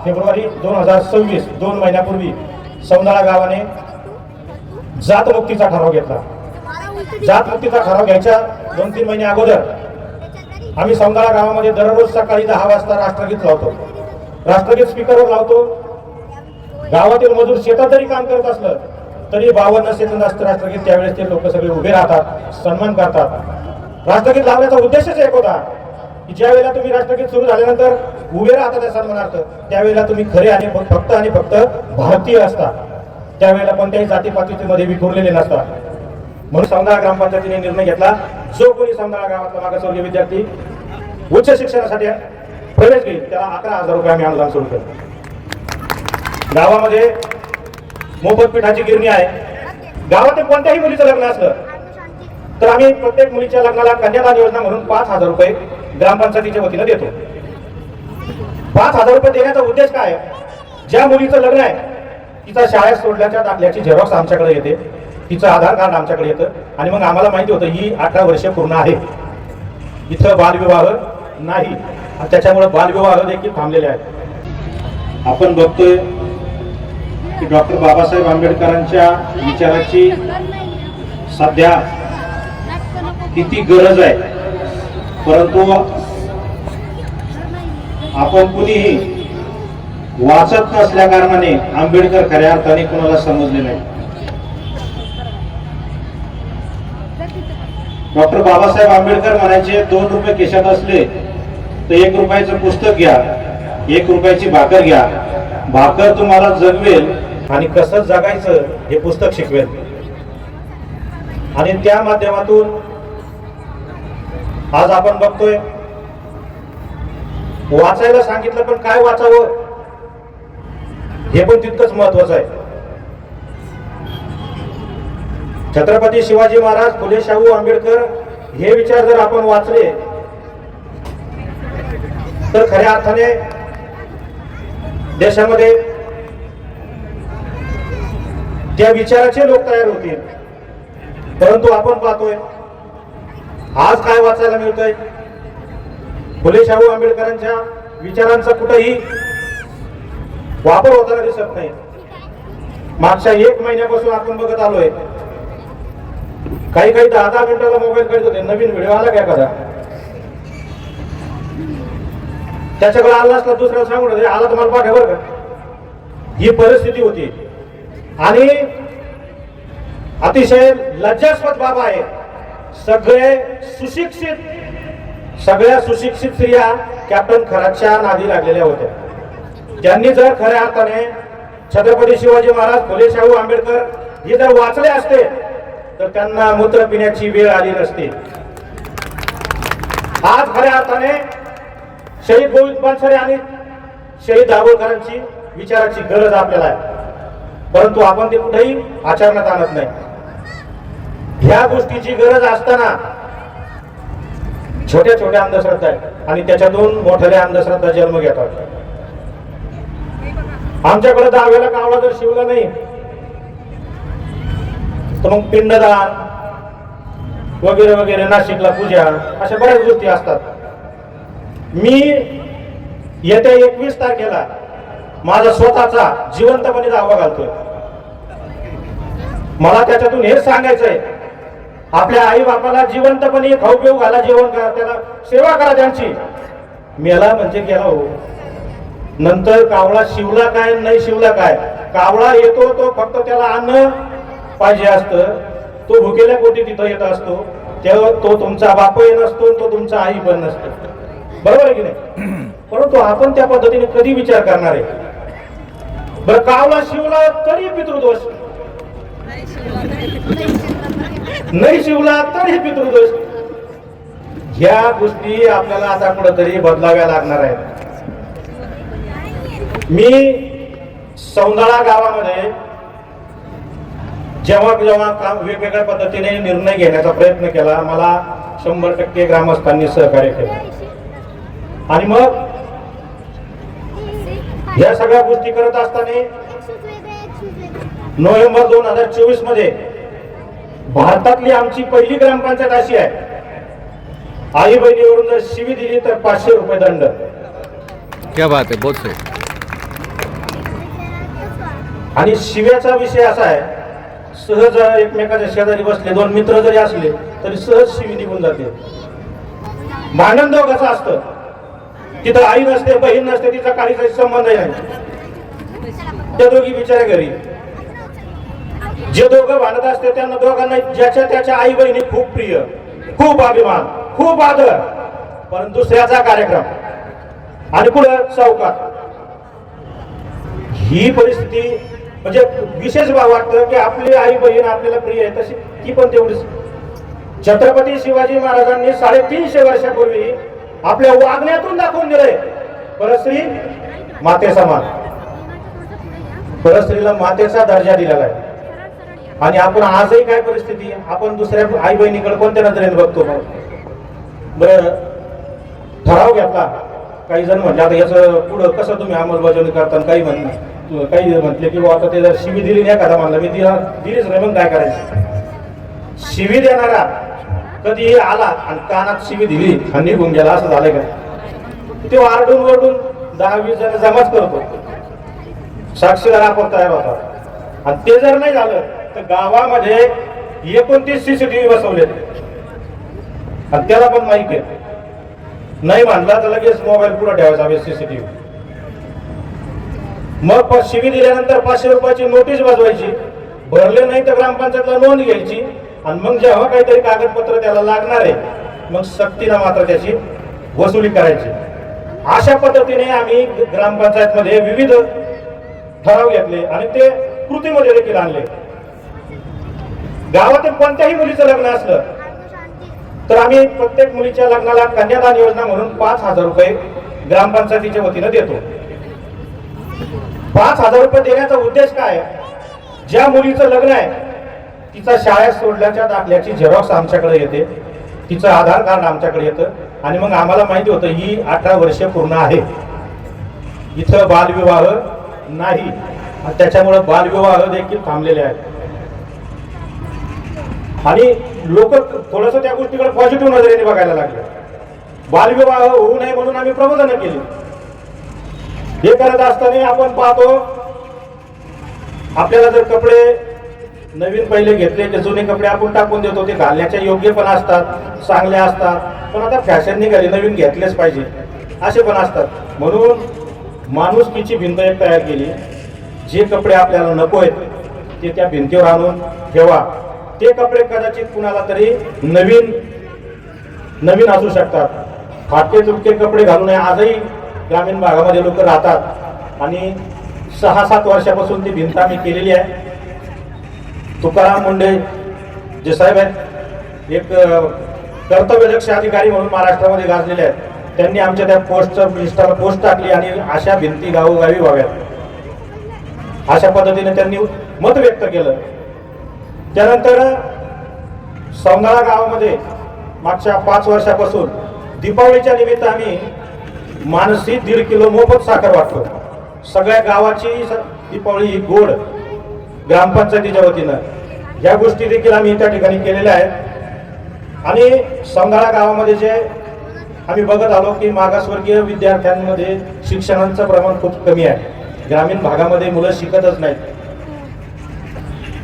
February 2026 2 महिन्यापूर्वी सौंदाळा गावाने जातमुक्तीचा ठराव घेतला. जातमुक्तीचा ठराव घ्यायच्या 2-3 महिने अगोदर आम्ही सौंदाळा गावामध्ये दररोज सकाळी 10 वाजता राष्ट्रगीत लावतो. राष्ट्रगीत स्पीकरवर लावतो. गावातील मजूर शेतात जरी काम करत असलं तरी 52 सेकंद असतं राष्ट्रगीत. त्यावेळेस ते लोक सगळे उभे राहतात, सन्मान करतात. राष्ट्रगीत लावण्याचा उद्देशच एक होता की ज्या वेळेला तुम्ही राष्ट्रगीत सुरू झाल्यानंतर उभे राहता त्या सन्मानार्थ, त्यावेळेला तुम्ही खरे आणि फक्त भारतीय असता. त्यावेळेला कोणत्याही जातीपातीमध्ये विखुरलेले नसतात. म्हणून सौंदाळा ग्रामपंचायतीने निर्णय घेतला, जो कोणी सौंदाळा गावातला मागासवर्गीय विद्यार्थी उच्च शिक्षणासाठी प्रवेश घेईल त्याला 11,000 रुपये आम्ही अनुदान सुरू केलं. गावामध्ये मोफत पिठाची गिरणी आहे. गावातील कोणत्याही मुलीचं लग्न असलं तर आम्ही प्रत्येक मुलीच्या लग्नाला कन्यादान योजना म्हणून 5,000 रुपये ग्रामपंचायतीच्या वतीनं देतो. 5,000 रुपये देण्याचा उद्देश काय आहे? ज्या मुलीचं लग्न आहे तिचा शाळेत सोडल्याच्या दाखल्याची झेरॉक्स आमच्याकडे येते, तिचं आधार कार्ड आमच्याकडे येतं आणि मग आम्हाला माहिती होतं ही 18 वर्ष पूर्ण आहे. इथं बालविवाह नाही, त्याच्यामुळे बालविवाह देखील थांबलेले आहेत. आपण बघतोय की डॉक्टर बाबासाहेब आंबेडकरांच्या विचाराची सध्या किती गरज आहे, परंतु आपण कुणीही वाचत नसल्या कारणाने आंबेडकर खऱ्या अर्थाने कोणाला समजले नाही. डॉक्टर बाबासाहेब आंबेडकर म्हणायचे 2 रुपये खिशात असले तर 1 रुपयाचं पुस्तक घ्या, 1 रुपयाची भाकर घ्या. भाकर तुम्हाला जगवेल आणि कसं जगायचं हे पुस्तक शिकवेल. आणि त्या माध्यमातून आज आपण बघतोय वाचायला सांगितलं पण काय वाचावं हे पण तितकंच महत्वाचं आहे. छत्रपती शिवाजी महाराज, फुले शाहू आंबेडकर हे विचार जर आपण वाचले तर खऱ्या अर्थाने देशामध्ये त्या विचाराचे लोक तयार होतील. परंतु आपण पाहतोय आज काय वाचायला मिळतंय? फुले शाहू आंबेडकरांच्या विचारांचा कुठेही वापर होताना दिसत नाही. मागच्या 1 महिन्यापासून आपण बघत आलोय काही 10-10 मिनिटाला मोबाईल काढत होते, नवीन व्हिडिओ आला का एखादा त्याच्याकडे आला असला दुसऱ्याला सांगून आला तुम्हाला पाठवा बरं का. ही परिस्थिती होती आणि अतिशय लज्जास्पद बाब आहे. सगळ्या सुशिक्षित स्त्रिया कॅप्टन खरातच्या नादी लागलेल्या होत्या. त्यांनी जर खऱ्या अर्थाने छत्रपती शिवाजी महाराज, फुले शाहू आंबेडकर हे जर वाचले असते तर त्यांना मूत्र पिण्याची वेळ आली नसती. आज खऱ्या अर्थाने शहीद गोविंद पानसरे आणि शहीद दाभोळकरांची विचाराची गरज आपल्याला आहे, परंतु आपण ते कुठेही आचरणात आणत नाही. ह्या गोष्टीची गरज असताना छोट्या छोट्या अंधश्रद्धा आहेत आणि त्याच्यातून मोठ्या अंधश्रद्धा जन्म घेतात. आमच्याकडे 10वेला कावळा जर शिवला नाही तर मग पिंडदान वगैरे वगैरे, नाशिकला पूजा, अशा बऱ्याच गोष्टी असतात. मी येत्या 21 तारखेला माझा स्वतःचा जिवंतपणे दावा घालतोय. मला त्याच्यातून हेच सांगायचंय, आपल्या आई बापाला जिवंतपणे खाऊ पिऊ घाला, जेवण करा, त्याला सेवा करा त्यांची. मेला म्हणजे गेला हो. नंतर कावळा शिवला काय नाही शिवला काय, कावळा येतो तो फक्त त्याला अन्न पाहिजे असतं, तो भुकेल्या पोटी तिथं येत असतो. तो तुमचा बापही नसतो, तो तुमचा आई पण नसतो. बरोबर आहे की नाही? परंतु आपण त्या पद्धतीने कधी विचार करणार आहे? बरं, कावळा शिवला तरी पितृदोष, नाही शिवला तरी पितृदोष. ह्या गोष्टी आपल्याला आता कुठेतरी बदलाव्या लागणार आहेत. मी सौंदाळा गावामध्ये जेव्हा वेगवेगळ्या पद्धतीने निर्णय घेण्याचा प्रयत्न केला, मला 100% ग्रामस्थांनी सहकार्य केले. आणि मग या सगळ्या गोष्टी करत असताना नोव्हेंबर 2024 मध्ये भारतातली आमची पहिली ग्रामपंचायत अशी आहे, आई बहिणीवरून जर शिवी दिली तर 500 रुपये दंड. क्या बात है, बहुत सही. आणि शिव्याचा विषय असा आहे, सहज एकमेकाच्या शेजारी बसले दोन मित्र जरी असले तरी सहज शिवी निघून जाते. भांडण दोघांचं असतं, तिथं आई नसते, बहीण नसते, तिचा काहीच संबंधही नाही. त्या दोघी बिचाऱ्या घरी जे दोघं भांडत असते त्यांना दोघांना ज्याच्या त्याच्या आई बहिणी खूप प्रिय, खूप अभिमान, खूप आदर, पण दुसऱ्याचा कार्यक्रम आणि पुढे चौकात. ही परिस्थिती म्हणजे विशेष वाटतं की आपली आई बहीण आपल्याला प्रिय आहे, तशी ती पण तेवढीच. छत्रपती शिवाजी महाराजांनी 350 वर्षापूर्वी आपल्या वागण्यातून दाखवून दिलंय, परस्त्री माते समान. परस्त्रीला मातेचा दर्जा दिलेला आहे. आणि आपण आजही काय परिस्थिती, आपण दुसऱ्या आई बहिणीकडे कोणत्या नजरेने बघतो. बरं, ठराव घेतला, काही जण म्हटले आता याचं पुढं कसं तुम्ही अंमलबजावणी करता, काही म्हटले की आता ते जर शिवी दिली नाही एखादा म्हणलं मी दिलीच नाही, मग काय करायचं. शिवी देणारा कधी आला आणि कानात शिवी दिली आणि निघून गेला असं झालंय का. ते आरडून ओरडून 10-20 जण जमाच करतो, साक्षीदार आपण तयार होतात. आणि ते जर नाही झालं तर गावामध्ये 29 CCTV बसवले आणि त्याला पण माहिती आहे, नाही मानला तर लगेच मोबाईल पुढे ठेवायचा CCTV. मग शिवी दिल्यानंतर 500 रुपयाची नोटीस बसवायची, भरले नाही तर ग्रामपंचायतला नोंद घ्यायची आणि मग जेव्हा काहीतरी कागदपत्र त्याला लागणार आहे मग सक्तीनं मात्र त्याची वसुली करायची. अशा पद्धतीने आम्ही ग्रामपंचायतमध्ये विविध ठराव घेतले आणि ते कृतीमध्ये देखील आणले. गावातील कोणत्याही मुलीचं लग्न असलं तर आम्ही प्रत्येक मुलीच्या लग्नाला कन्यादान योजना म्हणून 5,000 रुपये ग्रामपंचायतीच्या वतीनं देतो. 5,000 रुपये देण्याचा उद्देश काय, ज्या मुलीचं लग्न आहे तिचा शाळेत सोडल्याच्या दाखल्याची झेरॉक्स आमच्याकडे येते, तिचं आधार कार्ड आमच्याकडे येतं आणि मग आम्हाला माहिती होतं ही 18 वर्षे पूर्ण आहे, इथं बालविवाह नाही. त्याच्यामुळे बालविवाह देखील थांबलेले आहेत. आणि लोक थोडस त्या गोष्टीकडे पॉझिटिव्ह नजरेने बघायला लागले. बालविवाह होऊ नये म्हणून आम्ही प्रबोधन केली. हे करत असताना आपण पाहतो आपल्याला जर कपडे नवीन पहिले घेतले की जुने कपडे आपण टाकून देतो, ते घालण्याच्या योग्य पण असतात, चांगले असतात, पण आता फॅशन निघाली नवीन घेतलेच पाहिजे असे पण असतात. म्हणून माणुसकीची भिंत एक तयार केली. जे कपडे आपल्याला नको आहेत ते त्या भिंतीवर आणून ठेवा. ते कपडे कदाचित कुणाला तरी नवीन असू शकतात. फाटके तुटके कपडे घालू नये. आजही ग्रामीण भागामध्ये लोक राहतात आणि 6-7 वर्षापासून ती भिंत आम्ही केलेली आहे. तुकाराम मुंडे जे साहेब आहेत, एक कर्तव्यदक्ष अधिकारी म्हणून महाराष्ट्रामध्ये गाजलेले आहेत, त्यांनी आमच्या त्या इंस्टाला पोस्ट टाकली आणि अशा भिंती गावोगावी व्हाव्यात अशा पद्धतीने त्यांनी मत व्यक्त केलं. त्यानंतर सौंदाळा गावामध्ये मागच्या 5 वर्षापासून दीपावलीच्या निमित्त आम्ही मानसी 1.5 किलो मोफत साखर वाटतो. सगळ्या गावाची दीपावली ही गोड ग्रामपंचायतीच्या वतीनं या गोष्टी देखील आम्ही त्या ठिकाणी केलेल्या आहेत. आणि सौंदाळा गावामध्ये जे आम्ही बघत आलो की मागासवर्गीय विद्यार्थ्यांमध्ये शिक्षणाचं प्रमाण खूप कमी आहे. ग्रामीण भागामध्ये मुलं शिकतच नाहीत.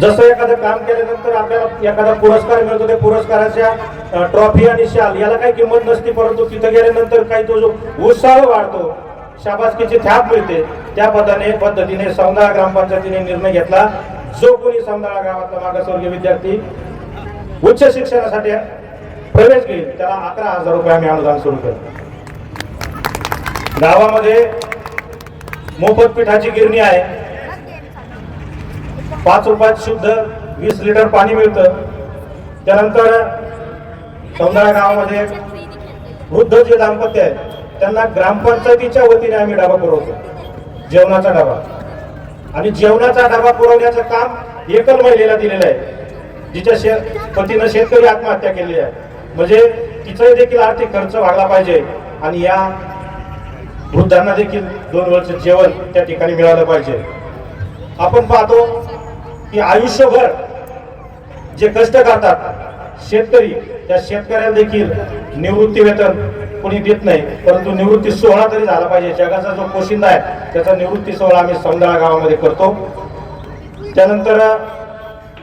जसं एखादं काम केल्यानंतर आपल्याला एखादा पुरस्कार मिळतो, त्या पुरस्काराच्या ट्रॉफी आणि शाल याला काही किंमत नसते, परंतु तिथं गेल्यानंतर काही तो जो उत्साह वाढतो, शाबासकीची थाप मिळते. त्या पद्धतीने सौंदाळा ग्रामपंचायतीने निर्णय घेतला, जो कोणी सौंदाळा गावातला मागासवर्गीय विद्यार्थी उच्च शिक्षणासाठी प्रवेश घेईल त्याला 11,000 रुपये आम्ही अनुदान सुरू केलं. गावामध्ये मोफत पिठाची गिरणी आहे. 5 रुपयात शुद्ध 20 लिटर पाणी मिळतं. त्यानंतर सौंदाळा गावामध्ये वृद्ध जे दाम्पत्य आहेत त्यांना ग्रामपंचायतीच्या वतीने आम्ही डबा पुरवतो, जेवणाचा डबा. आणि जेवणाचा डबा पुरवण्याचं काम एकल महिलेला दिलेलं आहे, जिच्या पतीनं शेतकरी आत्महत्या केलेली आहे. म्हणजे तिचाही देखील आर्थिक खर्च वाढला पाहिजे आणि या वृद्धांना देखील 2 वेळचं जेवण त्या ठिकाणी मिळालं पाहिजे. आपण पाहतो की आयुष्यभर जे कष्ट करतात शेतकरी, त्या शेतकऱ्याला देखील निवृत्ती वेतन कोणी देत नाही, परंतु निवृत्ती सोहळा तरी झाला पाहिजे. जगाचा जो पोशिंदा आहे त्याचा निवृत्ती सोहळा आम्ही सौंदाळा गावामध्ये करतो. त्यानंतर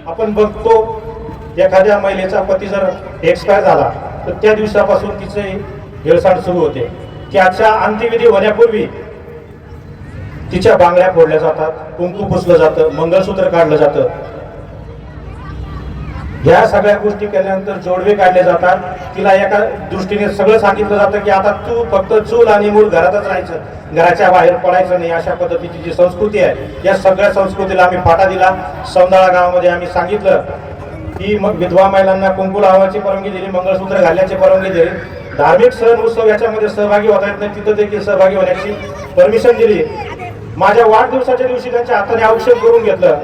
आपण बघतो एखाद्या महिलेचा पती जर एक्सपायर झाला तर त्या दिवसापासून तिचे हेळसांड सुरू होते. त्याच्या अंत्यविधी होण्यापूर्वी तिच्या बांगड्या फोडल्या जातात, कुंकू पुसलं जातं, मंगळसूत्र काढलं जातं. ह्या सगळ्या गोष्टी केल्यानंतर जोडवे काढले जातात. तिला एका दृष्टीने सगळं सांगितलं जातं की आता तू फक्त चूल आणि मूल घरातच राहायचं, घराच्या बाहेर पडायचं नाही. अशा पद्धतीची जी संस्कृती आहे, या सगळ्या संस्कृतीला आम्ही फाटा दिला. सौंदाळा गावामध्ये आम्ही सांगितलं की मग विधवा महिलांना कुंकू लावायची परवानगी दिली, मंगळसूत्र घालण्याची परवानगी दिली. धार्मिक सण उत्सव याच्यामध्ये सहभागी होता येत नाही, तिथं देखील सहभागी होण्याची परमिशन दिली. माझ्या वाढदिवसाच्या दिवशी त्यांच्या हाताने औक्षण करून घेतलं.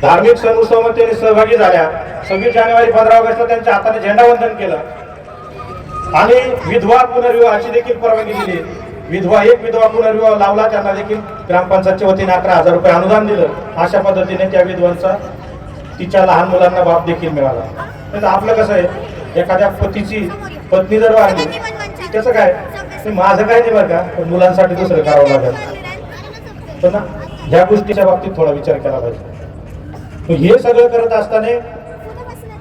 धार्मिक सण उत्सवामध्ये त्यांनी सहभागी झाल्या. 26 जानेवारी 15 ऑगस्टला त्यांच्या हाताने झेंडावंदन केलं आणि विधवा पुनर्विवाहाची देखील परवानगी दिली. एक विधवा पुनर्विवाह लावला, त्यांना देखील ग्रामपंचायतच्या वतीने 11,000 रुपये अनुदान दिलं. अशा पद्धतीने त्या विधवांचा तिच्या लहान मुलांना बाप देखील मिळाला. तर आपलं कसं आहे, एखाद्या पतीची पत्नी जर वारली त्याचं काय, माझं काय नाही बरं का, पण मुलांसाठी दुसरं करावं लागेल. पण ह्या गोष्टीच्या बाबतीत थोडा विचार केला पाहिजे. हे सगळं करत असताना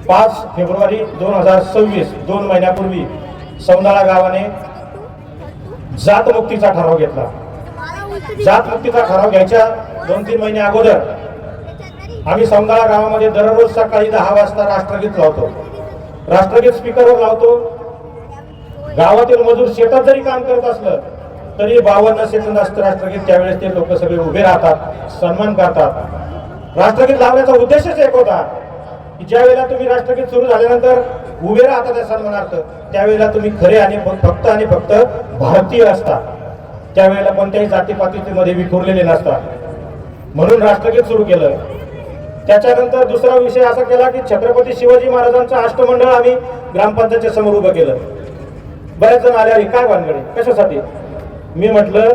5 फेब्रुवारी 2026 2 महिन्यापूर्वी सौंदाळा गावाने जातमुक्तीचा ठराव घेतला. जातमुक्तीचा ठराव घ्यायच्या 2-3 महिने अगोदर आम्ही सौंदाळा गावामध्ये दररोज सकाळी 10 वाजता राष्ट्रगीत लावतो. राष्ट्रगीत स्पीकरवर लावतो. गावातील मजूर शेतात जरी काम करत असलं तरी 52 सेकंद असतं राष्ट्रगीत. त्यावेळेस ते लोक सगळे उभे राहतात, सन्मान करतात. राष्ट्रगीत लावण्याचा उद्देशच एक होता की ज्या वेळेला तुम्ही राष्ट्रगीत सुरू झाल्यानंतर उभे राहता त्या सन्मानार्थ, त्यावेळेला तुम्ही खरे आणि फक्त भारतीय असता. त्यावेळेला कोणत्याही जातीपातीमध्ये विखुरलेले नसतात. म्हणून राष्ट्रगीत सुरू केलं. त्याच्यानंतर दुसरा विषय असा केला की छत्रपती शिवाजी महाराजांचं अष्टमंडळ आम्ही ग्रामपंचायतच्या समोर उभं केलं. बरेच जण आले, काय भानगडे, कशासाठी? मी म्हटलं,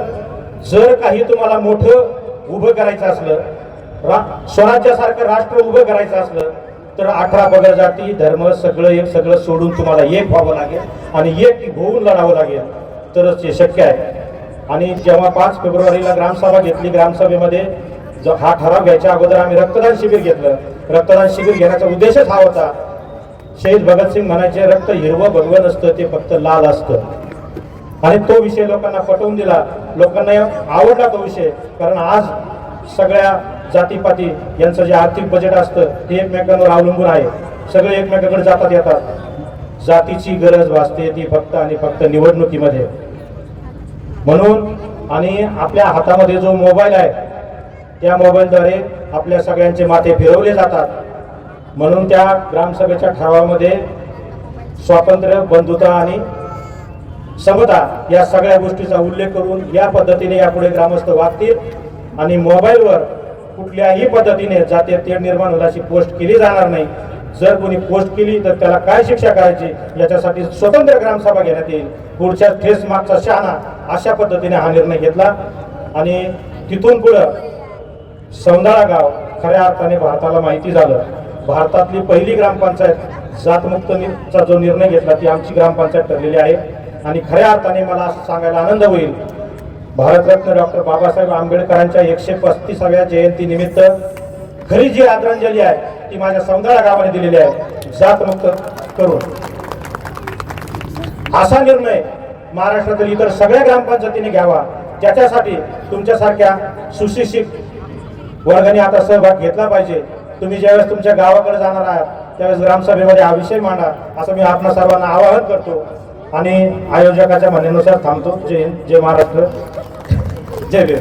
जर काही तुम्हाला मोठं उभं करायचं असलं, स्वराज्यासारखं राष्ट्र उभं करायचं असलं तर 18 पगड जाती धर्म सगळं सोडून तुम्हाला एक व्हावं लागेल आणि एक होऊन लढावं लागेल, तरच हे शक्य आहे. आणि जेव्हा 5 फेब्रुवारीला ग्रामसभा घेतली, ग्रामसभेमध्ये हा ठराव घ्यायच्या अगोदर आम्ही रक्तदान शिबिर घेतलं. रक्तदान शिबिर घेण्याचा उद्देशच हा होता. शहीद भगतसिंग म्हणायचे, रक्त हिरवं भगवं नसतं, ते फक्त लाल असतं. आणि तो विषय लोकांना पटवून दिला. लोकांना आवडला तो विषय, कारण आज सगळ्या जातीपाती यांचं जे आर्थिक बजेट असतं ते एकमेकांवर अवलंबून आहे. सगळे एकमेकांकडे जातात येतात. जातीची गरज भासते ती फक्त आणि फक्त निवडणुकीमध्ये. म्हणून आणि आपल्या हातामध्ये जो मोबाईल आहे त्या मोबाईलद्वारे आपल्या सगळ्यांचे माथे फिरवले जातात. म्हणून त्या ग्रामसभेच्या ठरावामध्ये स्वातंत्र्य, बंधुता आणि समता या सगळ्या गोष्टीचा उल्लेख करून या पद्धतीने यापुढे ग्रामस्थ वागतील आणि मोबाईलवर कुठल्याही पद्धतीने जातीय तेढ निर्माण होण्याची पोस्ट केली जाणार नाही. जर कोणी पोस्ट केली तर त्याला काय शिक्षा करायची याच्यासाठी स्वतंत्र ग्रामसभा घेण्यात येईल. पुढच्या ठेस मागचा शहाणा, अशा पद्धतीने हा निर्णय घेतला. आणि तिथून पुढं सौंदाळा गाव खऱ्या अर्थाने भारताला माहिती झालं. भारतातली पहिली ग्रामपंचायत जातमुक्तीचा जो निर्णय घेतला ती आमची ग्रामपंचायत ठरलेली आहे. आणि खऱ्या अर्थाने मला असं सांगायला आनंद होईल, भारतरत्न डॉक्टर बाबासाहेब आंबेडकरांच्या 135व्या जयंती निमित्त खरी जी आदरांजली आहे ती माझ्या सौंदाळा गावाने दिलेली आहे, जातमुक्त करून. असा निर्णय महाराष्ट्रातील इतर सगळ्या ग्रामपंचायतीने घ्यावा. त्याच्यासाठी तुमच्यासारख्या सुशिक्षित वर्गाने आता सहभाग घेतला पाहिजे. तुम्ही ज्यावेळेस तुमच्या गावाकडे जाणार आहात त्यावेळेस ग्रामसभेमध्ये हा विषय मांडा, असं मी आपणा सर्वांना आवाहन करतो. आणि आयोजकाच्या म्हणण्यानुसार थांबतो. जय हिंद, जय महाराष्ट्र, जय भीम.